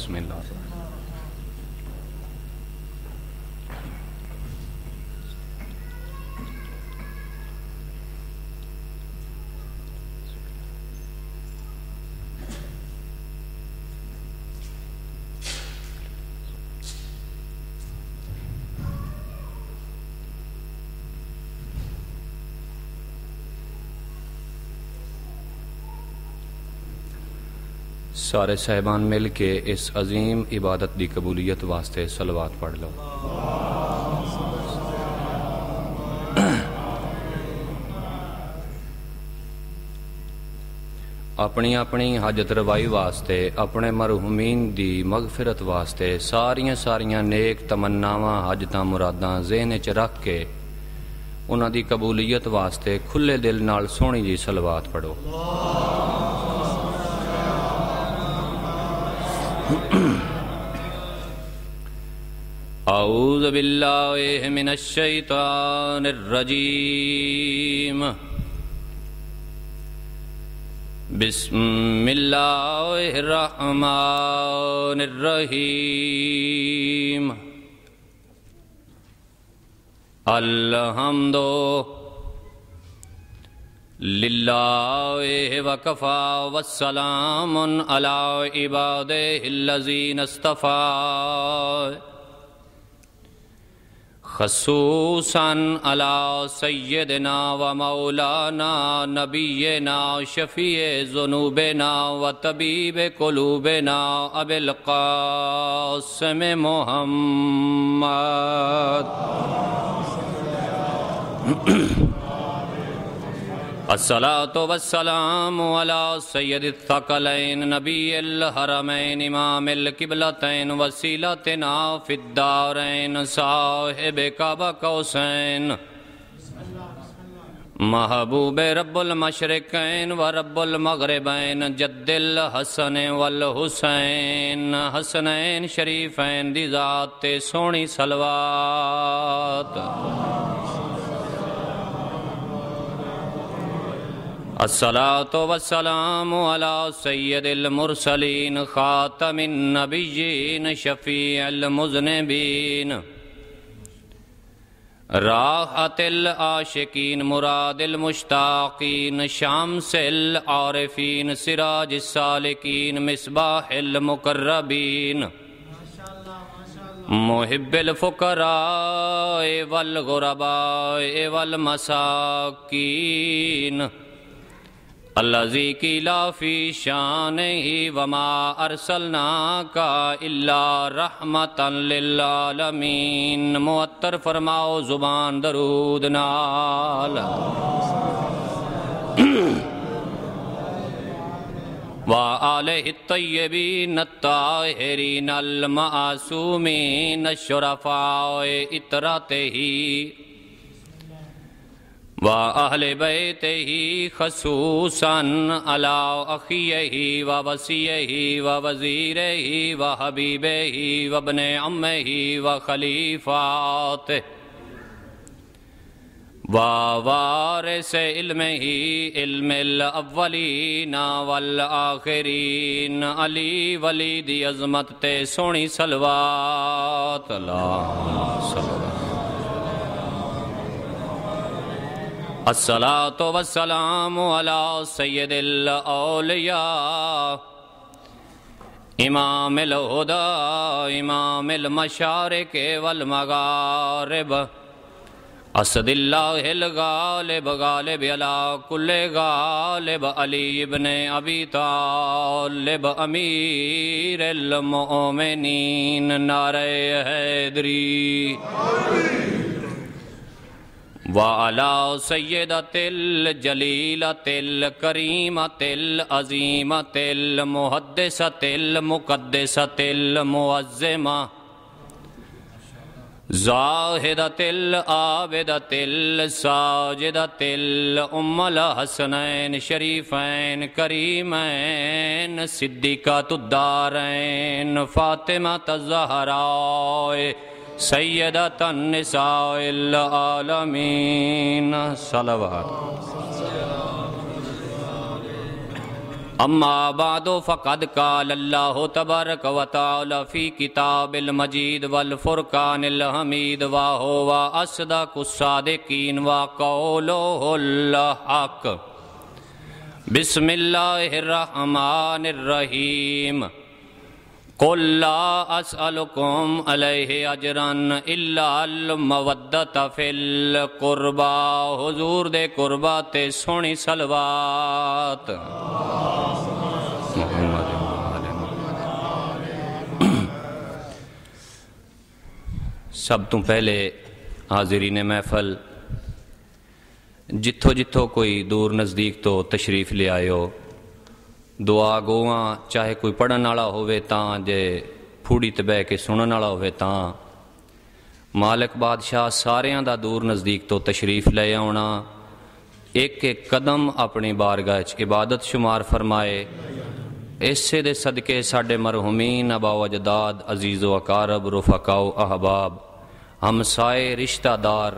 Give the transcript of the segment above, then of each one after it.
بسم اللہ الرحمن سارے صاحبان مل کے اس عظیم عبادت دی قبولیت واسطے صلوات پڑھ لو۔ اپنی اپنی حاجت روائی واسطے، اپنے مرحومین دی مغفرت واسطے ساریاں نیک تمناواں حاجتاں مراداں ذہن چ رکھ کے انہاں دی قبولیت واسطے کھلے دل نال سونی جی صلوات پڑھو۔ اعوذ باللہ من الشیطان الرجیم، بسم اللہ الرحمن الرحیم، الحمد للہ وکفا والسلام علی عبادہ الذین اصطفیٰ، خصوصاً علی سیدنا و مولانا نبینا شفیع ذنوبنا و طبیب قلوبنا ابی القاسم محمد، الصلاة والسلام علی سید الثقلین نبی الحرمین امام القبلتین وسیلتنا فی الدارین صاحب کعبہ قوسین، محبوب رب المشرقین و رب المغربین، جد الحسن والحسین، حسنین شریفین دی ذات سونی صلوات۔ الصلاة والسلام على سید المرسلین خاتم النبیین شفیع المذنبین، راحت العاشقین مراد المشتاقین، شمس العارفین سراج السالکین، مصباح المقربین، محب الفقراء والغرباء والمساکین، الذی قیل فی شانہ وما ارسلناک الا رحمتا للعالمین، معطر فرماؤ زبان درود نال۔ وآلہ الطیبین الطاہرین المعصومین الشرفاء اطرتہ، وَأَهْلِ بَيْتِهِ خصوصاً عَلَىٰ أَخِيِّهِ وَوَصِيِّهِ وَوَزِيرِهِ وَحَبِيبِهِ وَابْنِ عَمِّهِ وَخَلِيفَاتِهِ وَوَارِثِ عِلْمِهِ عِلْمِ الْأَوَّلِينَ وَالْآخِرِينَ، علی ولید عظمت تے سونی صلوات، اللہم صلوات۔ الصلاة والسلام على سید الاولیاء، امام الہدى، امام المشارق والمغارب، اسد اللہ الغالب، غالب علی کل غالب، علی ابن ابی طالب، امیر المؤمنین، نعرہ حیدری، وعلى سیدۃ الجلیلۃ الکریمۃ العظیمۃ المحدثۃ المقدسۃ المعظمہ، زاہدۃ العابدۃ الساجدۃ الام الحسنین شریفین کریمین صدیقۃ الدارین فاطمۃ الزہراء سیدۃ النساء العالمین، صلوات۔ اما بعد فقد قال اللہ تبارک و تعالی فی کتاب المجید والفرقان الحمید وہو اصدق الصادقین وقولہ الحق۔ بسم اللہ الرحمن الرحیم۔ قل لا اسألکم علیہ اجرا الا المودۃ فی القربى۔ حضور دے قربہ تے سونی صلوات۔ سب تو پہلے حاضرین محفل جتھو جتھو کوئی دور نزدیک تو تشریف لے آئے ہو، دعا گواں چاہے کوئی پڑھن والا ہوئے تاں جے پھوڑی تے بہ کے سنن والا ہوئے تاں مالک بادشاہ ساریاں دا دور نزدیک تو تشریف لے آنا، ایک ایک قدم اپنی بارگاہ وچ عبادت شمار فرمائے۔ اسے دے صدقے ساڈے مرحومین آبا و اجداد، عزیز و اقارب، رفقاء و احباب، ہمسائے، رشتہ دار،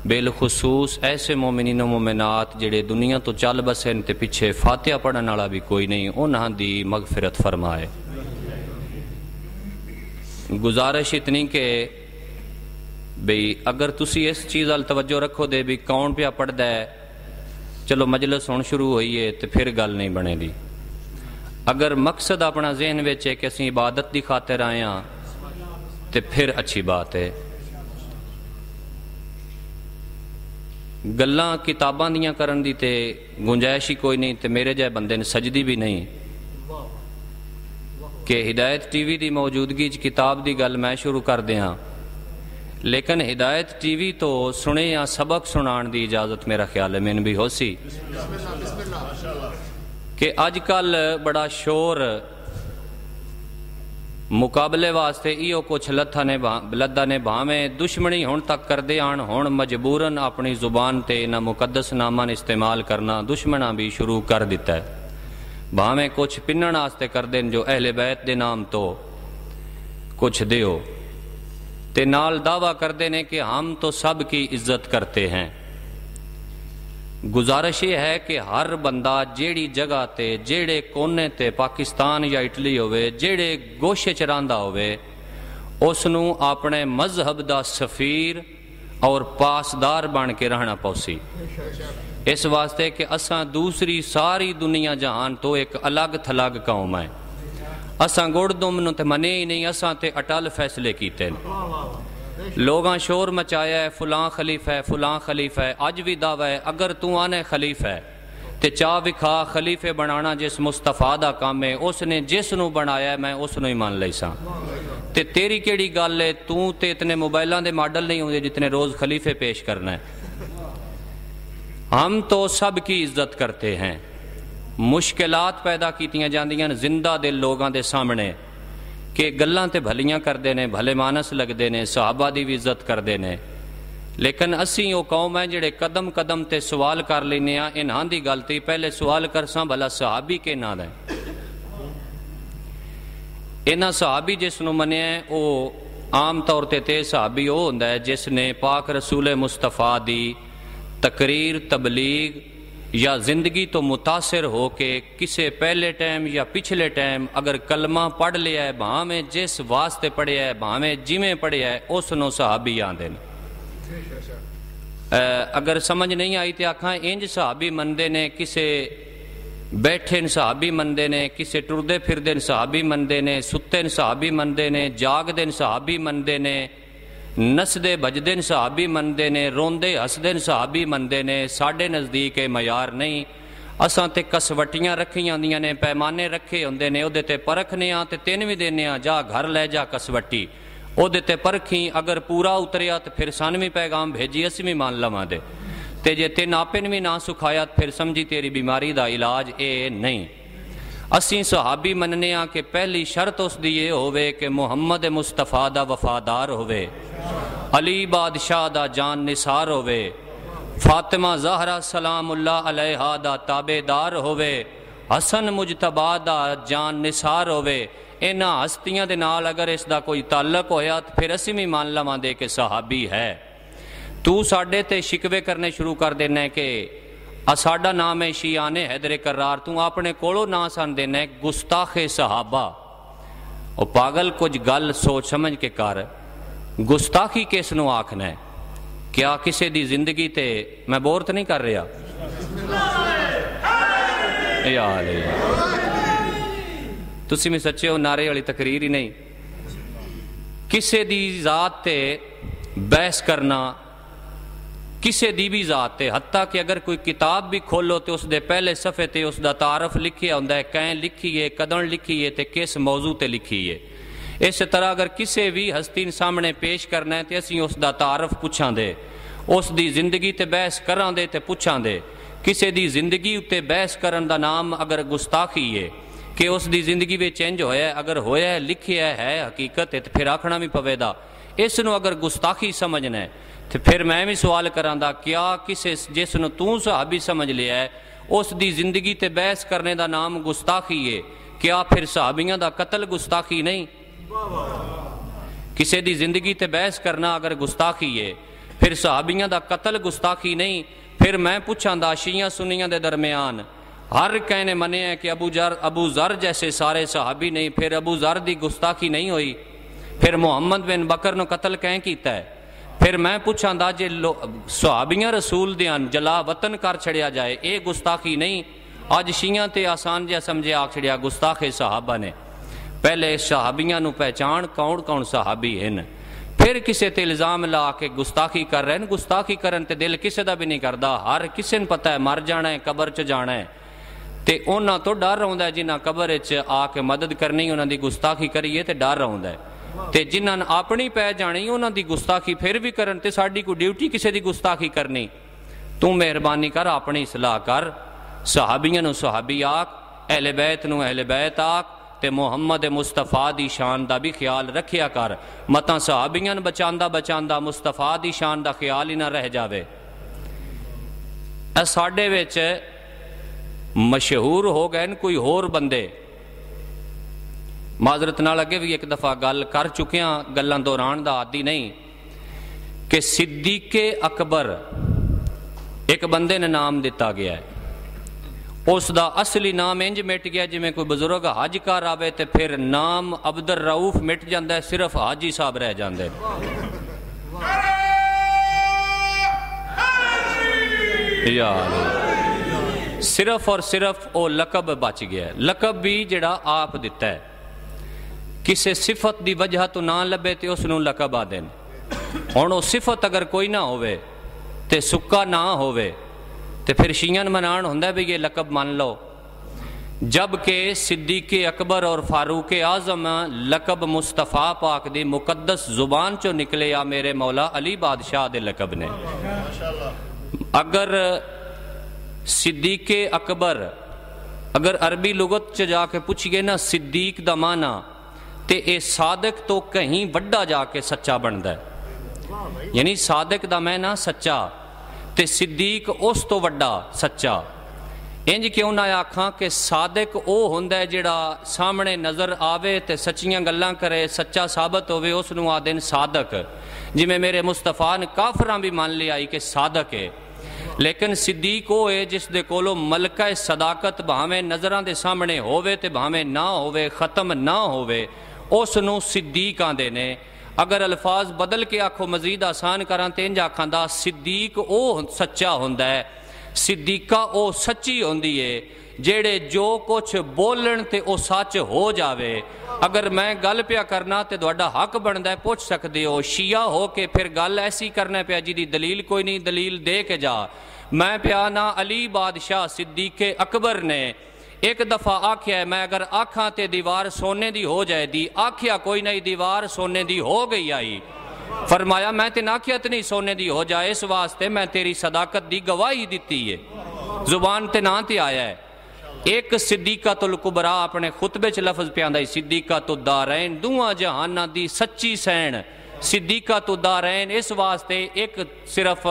بالخصوص ایسے مومنین و مومنات جڑے دنیا تو چل بسے تے پیچھے فاتحہ پڑھن والا بھی کوئی نہیں، انہاں دی مغفرت فرمائے۔ گزارش اتنی کہ بھئی اگر تسی اس چیز وال توجہ رکھو دے بھی کون پیا پڑھدا ہے، چلو مجلس ہون شروع ہوئی ہے تے پھر گل نہیں بنے دی۔ اگر مقصد اپنا ذہن وچ ہے کہ اسی عبادت دی خاطر آئے ہاں تے پھر اچھی بات ہے۔ گلاں کتاباں دیاں کرن دی تے گنجائش ہی کوئی نہیں، تے میرے جائے بندے نے سجدی بھی نہیں کہ ہدایت ٹی وی دی موجودگی چ کتاب دی گل میں شروع کر دیاں، لیکن ہدایت ٹی وی تو سنے یا سبق سنان دی اجازت میرا خیال ہے میں بھی ہو سی کہ اج کل بڑا شور مقابلے واسطے ایو کچھ لدہ نے بھاویں دشمنی ہون تک کردے آن، ہون مجبوراً اپنی زبان تے نہ مقدس نامان استعمال کرنا دشمنہ بھی شروع کر دیتا ہے۔ بھاویں کچھ پنن آستے کردے جو اہل بیت دے نام تو کچھ دیو تے نال دعویٰ کردے نے کہ ہم تو سب کی عزت کرتے ہیں۔ گزارش یہ ہے کہ ہر بندہ جیڑی جگہ تے جیڑے کونے تے پاکستان یا اٹلی ہوئے جیڑے گوشے چراندا ہوئے اس نو اپنے مذہب دا سفیر اور پاسدار بن کے رہنا پوسی، اس واسطے کہ اساں دوسری ساری دنیا جہان تو ایک الگ تھلگ قوم ہے۔ اساں گڑ دم نو تے منے ہی نہیں، اساں تے اٹل فیصلے کیتے ہیں۔ لوگاں شور مچایا ہے فلاں خلیفہ ہے فلاں خلیفہ ہے، اج بھی دعویٰ ہے اگر تو آنے خلیفہ ہے تے چاہ وکھا خلیفے بنانا جس مصطفیٰ دا کام ہے، اس نے جس نو بنایا ہے میں اس نو ہی مان لئی ساں۔ تے تیری کیڑی گل ہے، تو تے اتنے موبائلاں دے ماڈل نہیں ہوندے جتنے روز خلیفے پیش کرنا ہے۔ ہم تو سب کی عزت کرتے ہیں، مشکلات پیدا کیتیاں جاندیاں زندہ دل لوگاں دے سامنے کہ گلاں تے بھلیاں کردے نے، بھلے مانس لگدے نے، صحابہ دی بھی عزت کردے نے، لیکن اسی او قوم ہے جڑے قدم قدم تے سوال کر لینے ہاں انہاں دی گل تے پہلے سوال کرساں بھلا صحابی کے نام ہے۔ انہاں صحابی جس نو منیا ہے او عام طور تے صحابی او ہوندا ہے جس نے پاک رسول مصطفیٰ دی تقریر، تبلیغ یا زندگی تو متاثر ہو کے کسے پہلے ٹائم یا پچھلے ٹائم اگر کلمہ پڑھ لیا ہے بھاویں جس واسطے پڑھیا ہے بھاویں جویں پڑھیا ہے اس نو صحابی آندے نے۔ اگر سمجھ نہیں آئی تے آکھاں انج صحابی مندے نے، کسے بیٹھے صحابی مندے نے، کسے ٹردے پھردے صحابی مندے نے، ستے صحابی مندے نے، جاگدے صحابی مندے نے، نسدے بجدے صحابی مندے نے، روندے ہسدے صحابی مندے نے۔ ساڈے نزدیک معیار نہیں، اساں تے کسوٹیاں رکھیاں ہوندیاں نے، پیمانے رکھے ہوندے نے، اودے تے پرکھنے ہاں تے تین وی دینے ہاں، جا گھر لے جا کسوٹی اودے تے پرکھیں، اگر پورا اتریا تے پھر سانویں پیغام بھیجی اسی بھی مان لواں دے، تے جے تین آپن بھی نہ سکھایا پھر سمجھی تیری بیماری دا علاج اے نہیں۔ اسیں صحابی مننے ہاں کہ پہلی شرط اس دی یہ ہوئے کہ محمد مصطفیٰ دا وفادار ہوئے، علی بادشاہ دا جان نثار ہوئے، فاطمہ زہرا سلام اللہ علیہا دا تابع دار ہوئے، حسن مجتبی دا جان نثار ہوئے۔ انہاں ہستیاں دے نال اگر اس دا کوئی تعلق ہویا تو پھر اسی بھی مان لواں دے کہ صحابی ہے۔ تو ساڈے تے شکوے کرنے شروع کر دینا ہے کہ ساڈا نام ہے شیعان حیدر کرار، تو اپنے کولو نا سن دینا گستاخ صحابہ۔ او پاگل کچھ گل سوچ سمجھ کے کر، گستاخی کس نو آکھنا ہے؟ کیا کسی دی زندگی تے میں بور تو نہیں کر رہا؟ تسی میں سچے ہو، نعرے والی تقریر ہی نہیں۔ کسی دی ذات تے بحث کرنا، کسی دی بھی ذات تے، حتیٰ کہ اگر کوئی کتاب بھی کھولو تو اس دے پہلے صفحے تے اس دا تعارف لکھیا ہوندا ہے، کہیں لکھیے، کدن لکھیے تے کس موضوع تے لکھیے۔ اس طرح اگر کسی بھی ہستی سامنے پیش کرنا ہے تے اسی اس دا تعارف پوچھاں دے، اس دی زندگی تے بحث کراں دے تے پوچھاں دے۔ کسی دی زندگی تے بحث کرن دا نام اگر گستاخی ہے کہ اس دی زندگی میں چینج ہویا ہے، اگر ہویا ہے لکھیا ہے حقیقت ہے تو پھر آکھنا بھی پوے دا۔ اس نو اگر گستاخی سمجھنا ہے تو پھر میں بھی سوال کران دا، کیا کسی جس نو تو صحابی سمجھ لیا ہے اس دی زندگی تے بحث کرنے دا نام گستاخی ہے؟ کیا پھر صحابیاں دا قتل گستاخی نہیں؟ کسی دی زندگی تے بحث کرنا اگر گستاخی ہے، پھر صحابیاں دا قتل گستاخی نہیں؟ پھر میں پوچھاں دا، شیعہ سنیاں دے درمیان ہر کہنے منے ہیں کہ ابو ذر جیسے سارے صحابی نہیں، پھر ابو ذر دی گستاخی نہیں ہوئی؟ پھر محمد بن بکر نو قتل کہیں کیتا ہے؟ پھر میں پوچھاں دا، جے صحابیاں رسول دیاں جلا وطن کر چھڑیا جائے، اے گستاخی نہیں؟ آج شیعہ تے آسان جا سمجھے آکھ چھڑیا گستاخ صحابہ نے۔ پہلے صحابیاں نو پہچان کون کون صحابی ہیں، پھر کسے تے الزام لا کے گستاخی کر رہے ہیں۔ گستاخی کرن تے دل کسے دا بھی نہیں کردا، ہر کسے نے پتہ ہے مر جانا ہے، قبر چ جانا ہے، تے انہاں تو ڈر رہوندا ہے جنہاں قبر وچ آ کے مدد کرنی انہاں دی گستاخی کریے تے ڈر رہوندا ہے، تے جنہاں اپنی پہ جانی انہاں دی گستاخی پھر بھی کرن تے ساڈی کوئی ڈیوٹی کسے دی گستاخی کرنی؟ تو مہربانی کر اپنی اصلاح کر، صحابیاں نو صحابی آکھ، اہل بیت نو اہل بیت آکھ، تے محمد مصطفیٰ دی شان دا بھی خیال رکھیا کر، متاں صحابیاں بچاندہ مصطفیٰ دی شان دا خیال ہی نہ رہ جاوے۔ ساڈے وچ مشہور ہو گئے کوئی ہور بندے، معذرت نال اگے بھی ایک دفعہ گل کر چکیاں، گلاں دوران دا عادی نہیں، کہ صدیق اکبر ایک بندے نے نام دیتا گیا ہے، اس دا اصلی نام انج مٹ گیا جی میں کوئی بزرگ حج کر آوے تے پھر نام عبد الرؤف مٹ جاندہ ہے، صرف حاجی صاحب رہ جاندے۔ صرف اور صرف او لقب بچ گیا ہے، لقب بھی جڑا آپ دیتا ہے، کسے صفت دی وجہ تو نہ لبے تے اس نو لقب آ دین۔ ہن او صفت اگر کوئی نہ ہوئے تے سکا نہ ہوئے تے پھر شیعان منان ہوندہ بھی یہ لقب مان لو، جبکہ صدیق اکبر اور فاروق اعظم لقب مصطفیٰ پاک دی مقدس زبان چو نکلے یا میرے مولا علی بادشاہ دے لقب نے۔ اگر صدیق اکبر اگر عربی لغت چ جا کے پوچھئے نا صدیق دا معنی تے اے صادق تو کہیں وڈا جا کے سچا بندا ہے، یعنی صادق دا معنی سچا تے صدیق اس تو وڈا سچا۔ انج کیوں نہ آکھاں کہ صادق او ہوندا ہے جڑا سامنے نظر آوے تے سچیاں گلاں کرے، سچا ثابت ہوئے، اس نو آدن صادق، جی میں میرے مصطفیٰ نے کافراں بھی مان لیا کہ صادق ہے، لیکن صدیق او ہے جس دے کولو ملکہ صداقت بھاویں نظراں دے سامنے ہووے تے بھاویں نہ ہووے، ختم نہ ہووے، اس نو صدیق آندے نے۔ اگر الفاظ بدل کے آکھو مزید آسان کران تے انج آکھاں دا صدیق او سچا ہوندا ہے، صدیقہ او سچی ہوندی ہے، جیڑے جو کچھ بولن تے او سچ ہو جاوے۔ اگر میں گل پیا کرنا تے دوڑا حق بندا ہے پوچھ سکدے ہو، شیعہ ہو کے پھر گل ایسی کرنا پیا جی دی دلیل کوئی نہیں، دلیل دے کے جا۔ میں پیا نا علی بادشاہ صدیق اکبر نے ایک دفعہ آکھیا ہے میں اگر آکھاں تے دیوار سونے دی ہو جائے دی، آکھیا کوئی نہیں دیوار سونے دی ہو گئی آئی، فرمایا میں تے ناکھیت نہیں سونے دی ہو جائے، اس واسطے میں تیری صداقت دی گواہی دیتی ہے، زبان تے نہ تے آیا ہے۔ ایک صدیقۃ الکبریٰ اپنے خطبے چ لفظ پہ آندا ہے، صدیقۃ الدارین، دوواں جہاناں دی سچی سین، صدیقۃ الدارین، اس واسطے ایک صرف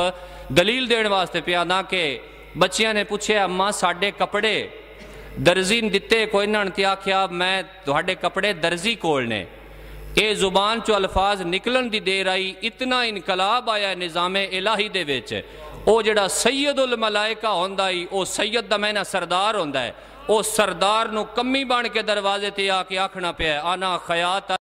دلیل دین واسطے پہ آندا کہ بچیاں نے پوچھے اماں ساڈے کپڑے درزی نے دتے کوئی نہ تے آکھیا میں تہاڈے کپڑے درزی کول نے، اے زبان چو الفاظ نکلن دی دیر آئی اتنا انقلاب آیا نظام الہی دے وچ او جڑا سید الملائکہ ہوندا ہی او سید دا معنی سردار ہوندا ہے او سردار نو کمی بن کے دروازے تے آ کے آکھنا پیا آنا خیات